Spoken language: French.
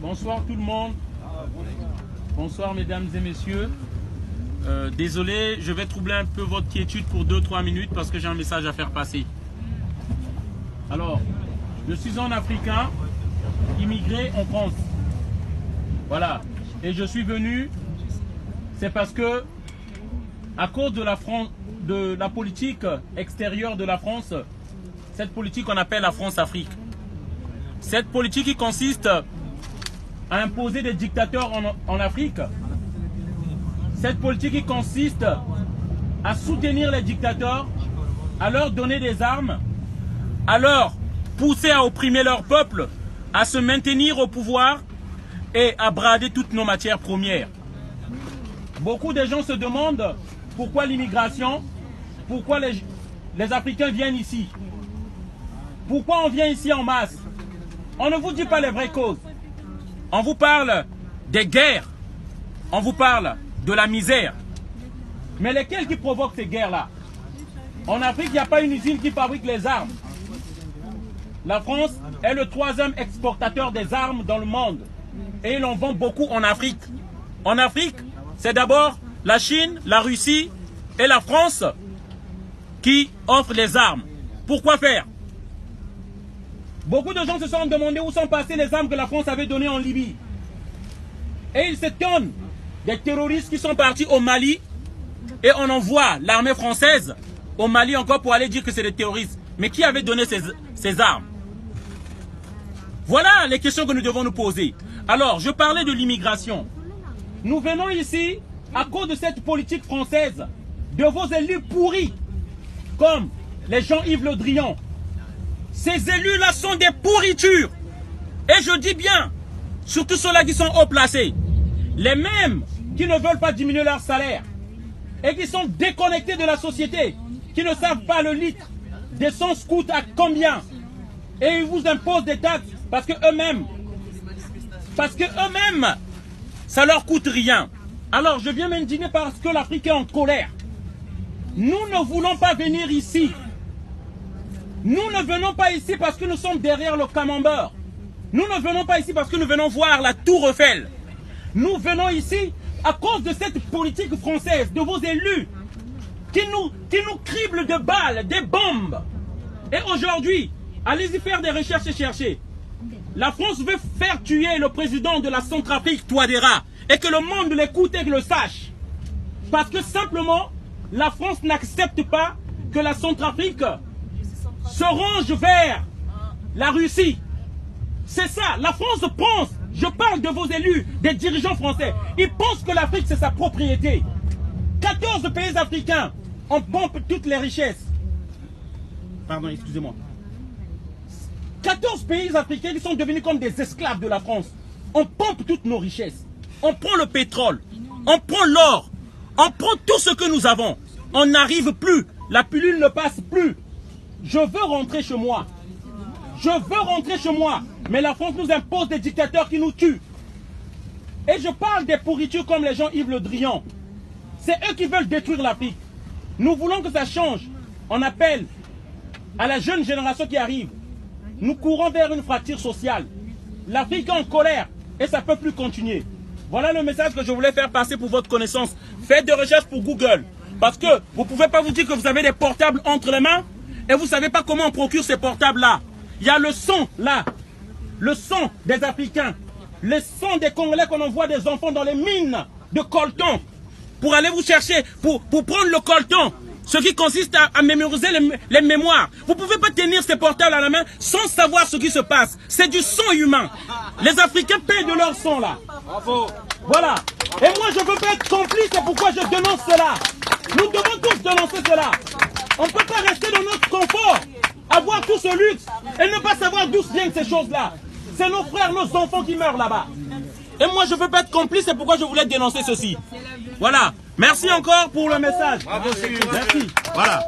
Bonsoir tout le monde. Bonsoir mesdames et messieurs. Désolé, je vais troubler un peu votre quiétude pour 2-3 minutes parce que j'ai un message à faire passer. Alors, je suis un Africain immigré en France. Voilà. Et je suis venu, c'est parce que, à cause de la politique extérieure de la France, cette politique qu'on appelle la France-Afrique. Cette politique qui consiste à imposer des dictateurs en Afrique. Cette politique qui consiste à soutenir les dictateurs, à leur donner des armes, à leur pousser à opprimer leur peuple, à se maintenir au pouvoir et à brader toutes nos matières premières. Beaucoup de gens se demandent pourquoi l'immigration, pourquoi les Africains viennent ici. Pourquoi on vient ici en masse? On ne vous dit pas les vraies causes. On vous parle des guerres. On vous parle de la misère. Mais lesquels qui provoquent ces guerres-là? En Afrique, il n'y a pas une usine qui fabrique les armes. La France est le 3e exportateur des armes dans le monde. Et il en vend beaucoup en Afrique. En Afrique, c'est d'abord la Chine, la Russie et la France qui offrent les armes. Pourquoi faire? Beaucoup de gens se sont demandé où sont passées les armes que la France avait données en Libye. Et ils s'étonnent des terroristes qui sont partis au Mali et on envoie l'armée française au Mali encore pour aller dire que c'est des terroristes. Mais qui avait donné ces armes? Voilà les questions que nous devons nous poser. Alors, je parlais de l'immigration. Nous venons ici à cause de cette politique française, de vos élus pourris, comme les Jean-Yves Le Drian. Ces élus-là sont des pourritures. Et je dis bien, surtout ceux-là qui sont haut placés. Les mêmes qui ne veulent pas diminuer leur salaire et qui sont déconnectés de la société, qui ne savent pas le litre d'essence coûte à combien. Et ils vous imposent des taxes parce que eux-mêmes, ça leur coûte rien. Alors je viens m'indigner parce que l'Afrique est en colère. Nous ne voulons pas venir ici. Nous ne venons pas ici parce que nous sommes derrière le camembert. Nous ne venons pas ici parce que nous venons voir la Tour Eiffel. Nous venons ici à cause de cette politique française, de vos élus, qui nous criblent de balles, des bombes. Et aujourd'hui, allez-y faire des recherches et chercher. La France veut faire tuer le président de la Centrafrique, Touadéra, et que le monde l'écoute et le sache. Parce que simplement, la France n'accepte pas que la Centrafrique se range vers la Russie. C'est ça, la France pense, je parle de vos élus, des dirigeants français, ils pensent que l'Afrique c'est sa propriété. 14 pays africains, on pompe toutes les richesses. Pardon, excusez-moi. 14 pays africains qui sont devenus comme des esclaves de la France. On pompe toutes nos richesses. On prend le pétrole, on prend l'or, on prend tout ce que nous avons. On n'arrive plus, la pilule ne passe plus. Je veux rentrer chez moi. Je veux rentrer chez moi. Mais la France nous impose des dictateurs qui nous tuent. Et je parle des pourritures comme les Jean-Yves Le Drian. C'est eux qui veulent détruire l'Afrique. Nous voulons que ça change. On appelle à la jeune génération qui arrive. Nous courons vers une fracture sociale. L'Afrique est en colère et ça ne peut plus continuer. Voilà le message que je voulais faire passer pour votre connaissance. Faites des recherches pour Google. Parce que vous ne pouvez pas vous dire que vous avez des portables entre les mains et vous ne savez pas comment on procure ces portables-là. Il y a le son là, le son des Africains, le son des Congolais qu'on envoie des enfants dans les mines de coltan pour aller vous chercher, pour prendre le coltan, ce qui consiste à mémoriser les mémoires. Vous ne pouvez pas tenir ces portables à la main sans savoir ce qui se passe. C'est du son humain. Les Africains payent de leur son là. Bravo. Voilà. Et moi je veux pas être complice, c'est pourquoi je dénonce cela. Nous devons tous dénoncer cela. On ne peut pas rester dans notre confort, avoir tout ce luxe et ne pas savoir d'où viennent ces choses-là. C'est nos frères, nos enfants qui meurent là-bas. Et moi, je ne veux pas être complice, c'est pourquoi je voulais dénoncer ceci. Voilà. Merci encore pour le message. Merci. Voilà.